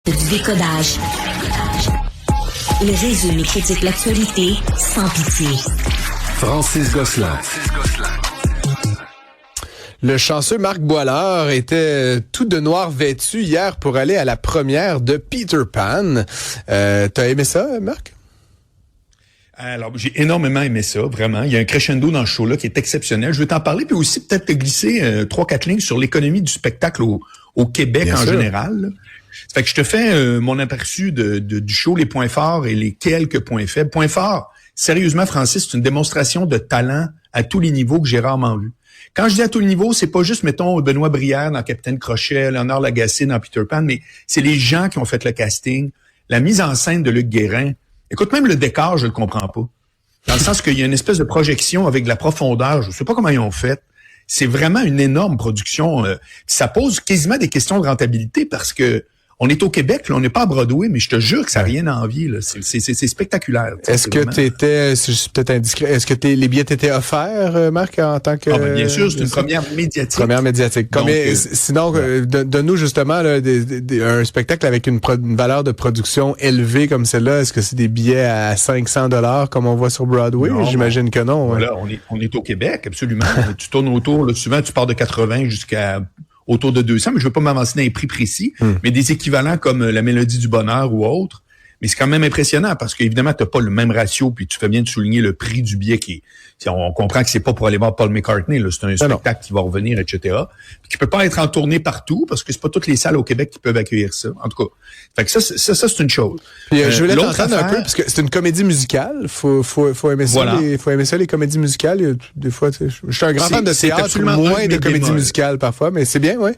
Du décodage. Il résume et critique l'actualité sans pitié. Francis Gosselin. Le chanceux Marc Boilard était tout de noir vêtu hier pour aller à la première de Peter Pan. T'as aimé ça, Marc? Alors, j'ai énormément aimé ça, vraiment. Il y a un crescendo dans ce show-là qui est exceptionnel. Je vais t'en parler, puis aussi peut-être te glisser 3-4 lignes sur l'économie du spectacle au Québec en général. Là. Ça fait que je te fais mon aperçu du show, les points forts et les quelques points faibles. Points forts, sérieusement, Francis, c'est une démonstration de talent à tous les niveaux que j'ai rarement vu. Quand je dis à tous les niveaux, c'est pas juste, mettons, Benoît Brière dans Capitaine Crochet, Léonard Lagacé dans Peter Pan, mais c'est les gens qui ont fait le casting, la mise en scène de Luc Guérin. Écoute, même le décor, je le comprends pas. Dans le sens qu'il y a une espèce de projection avec de la profondeur. Je sais pas comment ils ont fait. C'est vraiment une énorme production. Ça pose quasiment des questions de rentabilité parce que on est au Québec, là, on n'est pas à Broadway, mais je te jure que ça n'a rien à envier. Là. C'est spectaculaire. Est-ce que t'étais, c'est peut-être indiscret, est-ce que les billets t'étaient offerts, Marc, en tant que... Ah, ben bien sûr, c'est une première médiatique. Première médiatique. Donc, sinon, donne-nous justement là, un spectacle avec une valeur de production élevée comme celle-là. Est-ce que c'est des billets à 500 $ comme on voit sur Broadway? Non, j'imagine que non. Voilà, on est au Québec, absolument. Tu tournes autour, là, souvent tu pars de 80 jusqu'à... autour de 200, mais je veux pas m'avancer dans les prix précis, mais des équivalents comme la Mélodie du Bonheur ou autre. Mais c'est quand même impressionnant parce qu'évidemment, t'as pas le même ratio, puis tu fais bien de souligner le prix du billet qui est... On comprend que c'est pas pour aller voir Paul McCartney, là, c'est un spectacle qui va revenir, etc. Puis qui peut pas être en tournée partout parce que c'est pas toutes les salles au Québec qui peuvent accueillir ça. En tout cas, fait que ça c'est une chose. Puis je voulais t'entendre un peu, parce que c'est une comédie musicale. Faut aimer ça, voilà. Faut aimer ça, les comédies musicales. Des fois, je suis un grand fan de théâtre, moins de comédies musicales parfois, mais c'est bien, ouais.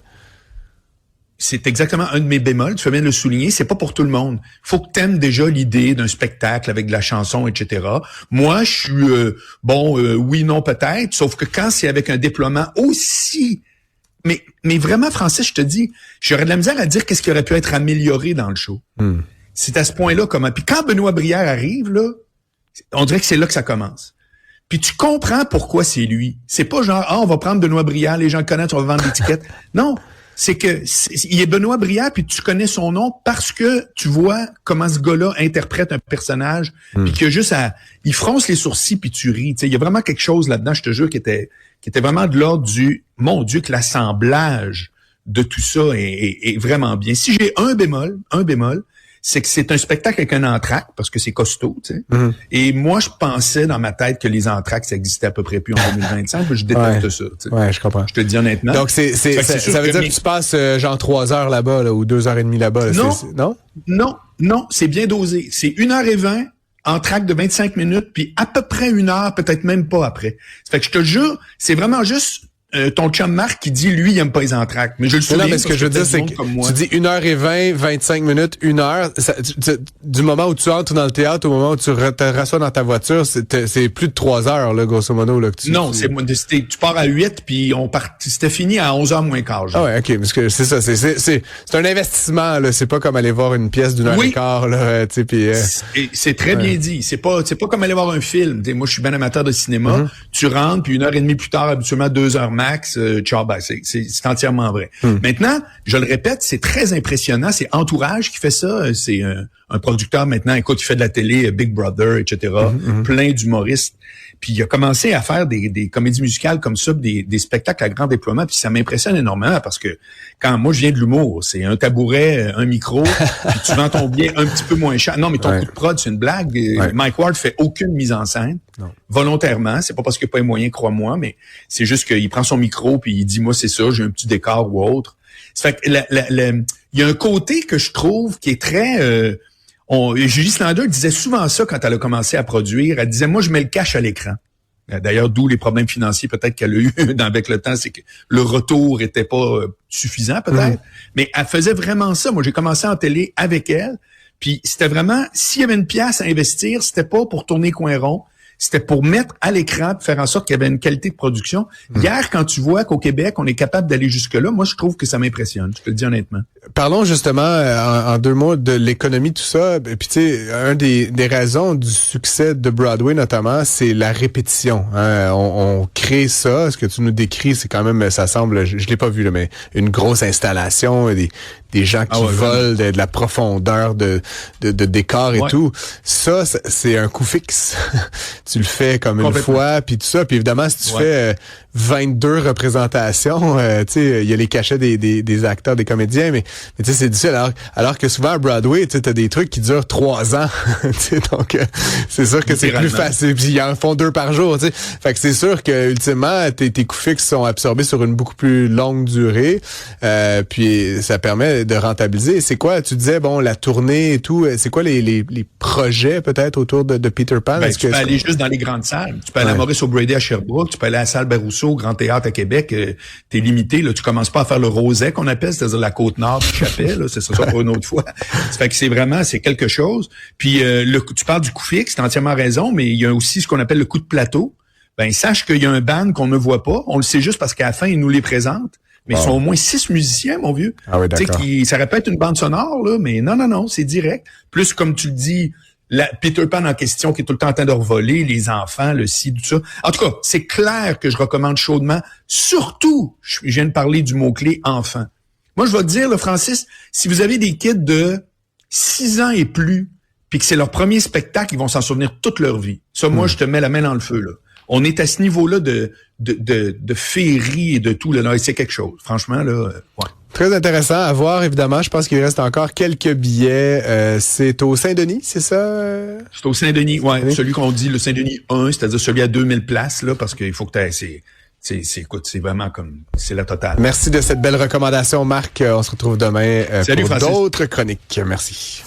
C'est exactement un de mes bémols, tu fais bien de le souligner, c'est pas pour tout le monde. Faut que t'aimes déjà l'idée d'un spectacle avec de la chanson, etc. Moi, je suis oui, non, peut-être, sauf que quand c'est avec un déploiement aussi... Mais vraiment, Francis, je te dis, j'aurais de la misère à dire qu'est-ce qui aurait pu être amélioré dans le show. C'est à ce point-là comment... Puis quand Benoît Brière arrive, là, on dirait que c'est là que ça commence. Puis tu comprends pourquoi c'est lui. C'est pas genre, on va prendre Benoît Brière, les gens le connaissent, on va vendre l'étiquette. Non. C'est que il est Benoît Brière, puis tu connais son nom parce que tu vois comment ce gars-là interprète un personnage, puis qu'il a juste il fronce les sourcils puis tu ris. Il y a vraiment quelque chose là-dedans, je te jure, qui était vraiment de l'ordre du mon Dieu, que l'assemblage de tout ça est vraiment bien. Si j'ai un bémol, c'est que c'est un spectacle avec un entracte, parce que c'est costaud, tu sais. Et moi, je pensais dans ma tête que les entractes, ça existait à peu près plus en 2025, mais je déteste ça, tu sais. Ouais, je comprends. Je te le dis honnêtement. Donc, ça veut dire que tu passes genre 3 heures là-bas, là, ou 2h30 là-bas, là. Non, c'est bien dosé. C'est 1h20, entracte de 25 minutes, puis à peu près 1 heure, peut-être même pas après. Ça fait que je te jure, c'est vraiment juste ton chum Marc qui dit, lui, il aime pas les entractes. Mais je le souligne. Non, mais ce que je veux dire, c'est que tu dis 1h20, 25 minutes, 1 heure. Du moment où tu entres dans le théâtre au moment où tu te rassois dans ta voiture, c'est plus de 3 heures, là, grosso modo, là, que tu... Non, tu pars à 8, puis c'était fini à 11h moins quart. Ah ouais, ok, parce que c'est ça, c'est un investissement, là. C'est pas comme aller voir une pièce d'1 heure et quart, là, tu sais, puis... C'est très bien dit. C'est pas comme aller voir un film. T'sais, moi, je suis bien amateur de cinéma. Tu rentres, puis 1h30 plus tard, habituellement 2h max, ciao, ben, c'est entièrement vrai. Maintenant, je le répète, c'est très impressionnant. C'est Entourage qui fait ça. C'est un producteur maintenant, écoute, il fait de la télé, Big Brother, etc. Plein d'humoristes. Puis il a commencé à faire des comédies musicales comme ça, des spectacles à grand déploiement. Puis ça m'impressionne énormément parce que quand moi je viens de l'humour, c'est un tabouret, un micro, puis tu vends ton billet un petit peu moins cher. Non, mais ton coup de prod, c'est une blague. Mike Ward fait aucune mise en scène. Non. Volontairement. C'est pas parce qu'il n'y a pas les moyens, crois-moi, mais c'est juste qu'il prend son micro puis il dit, moi, c'est ça, j'ai un petit décor ou autre. Ça fait que il y a un côté que je trouve qui est très... Julie Snyder disait souvent ça quand elle a commencé à produire. Elle disait, moi, je mets le cash à l'écran. D'ailleurs, d'où les problèmes financiers peut-être qu'elle a eu avec le temps, c'est que le retour était pas suffisant peut-être. Mais elle faisait vraiment ça. Moi, j'ai commencé en télé avec elle. Puis c'était vraiment, s'il y avait une pièce à investir, c'était pas pour tourner coin rond. C'était pour mettre à l'écran, pour faire en sorte qu'il y avait une qualité de production. Hier, quand tu vois qu'au Québec, on est capable d'aller jusque-là, moi, je trouve que ça m'impressionne. Je te le dis honnêtement. Parlons justement, en 2 mots, de l'économie, tout ça. Puis tu sais, un des raisons du succès de Broadway, notamment, c'est la répétition. Hein? On crée ça. Ce que tu nous décris, c'est quand même, ça semble, je l'ai pas vu, là, mais une grosse installation, des gens qui volent de la profondeur de décor et tout. Ça, c'est un coût fixe. Tu le fais comme une fois, puis tout ça. Puis évidemment, si tu fais 22 représentations, tu sais, il y a les cachets des acteurs, des comédiens, mais tu sais, c'est difficile. Alors que souvent à Broadway, tu sais, t'as des trucs qui durent 3 ans. Donc, c'est sûr que c'est plus facile. Puis ils en font 2 par jour, tu sais. Fait que c'est sûr que ultimement, tes coûts fixes sont absorbés sur une beaucoup plus longue durée. Puis ça permet de rentabiliser. C'est quoi, tu disais, bon, la tournée et tout, c'est quoi les projets peut-être autour de Peter Pan? Ben, tu peux aller juste dans les grandes salles. Tu peux aller à Maurice O'Brady à Sherbrooke, tu peux aller à la salle Barousseau, au Grand Théâtre à Québec. T'es limité, là. Tu commences pas à faire le Roset qu'on appelle, c'est-à-dire la Côte-Nord du Chapelle, là. C'est ça pour une autre fois. Ça fait que c'est quelque chose. Puis tu parles du coût fixe, t'as entièrement raison, mais il y a aussi ce qu'on appelle le coût de plateau. Ben, sache qu'il y a un band qu'on ne voit pas. On le sait juste parce qu'à la fin, ils nous les présentent. Mais ils sont au moins 6 musiciens, mon vieux. Ah oui, d'accord. Ça répète une bande sonore, là, mais non, c'est direct. Plus, comme tu le dis, Peter Pan en question qui est tout le temps en train de revoler, les enfants, le ci, tout ça. En tout cas, c'est clair que je recommande chaudement. Surtout, je viens de parler du mot-clé « enfant ». Moi, je vais te dire, là, Francis, si vous avez des kids de 6 ans et plus, puis que c'est leur premier spectacle, ils vont s'en souvenir toute leur vie. Ça, moi, je te mets la main dans le feu, là. On est à ce niveau-là de féerie et de tout. Là, c'est quelque chose. Franchement, là, ouais. Très intéressant à voir, évidemment. Je pense qu'il reste encore quelques billets. C'est au Saint-Denis, c'est ça? C'est au Saint-Denis, ouais. Celui qu'on dit le Saint-Denis 1, c'est-à-dire celui à 2000 places, là, parce qu'il faut que écoute, c'est vraiment comme, c'est la totale. Merci de cette belle recommandation, Marc. On se retrouve demain Salut, pour Francis. d'autres chroniques. Merci.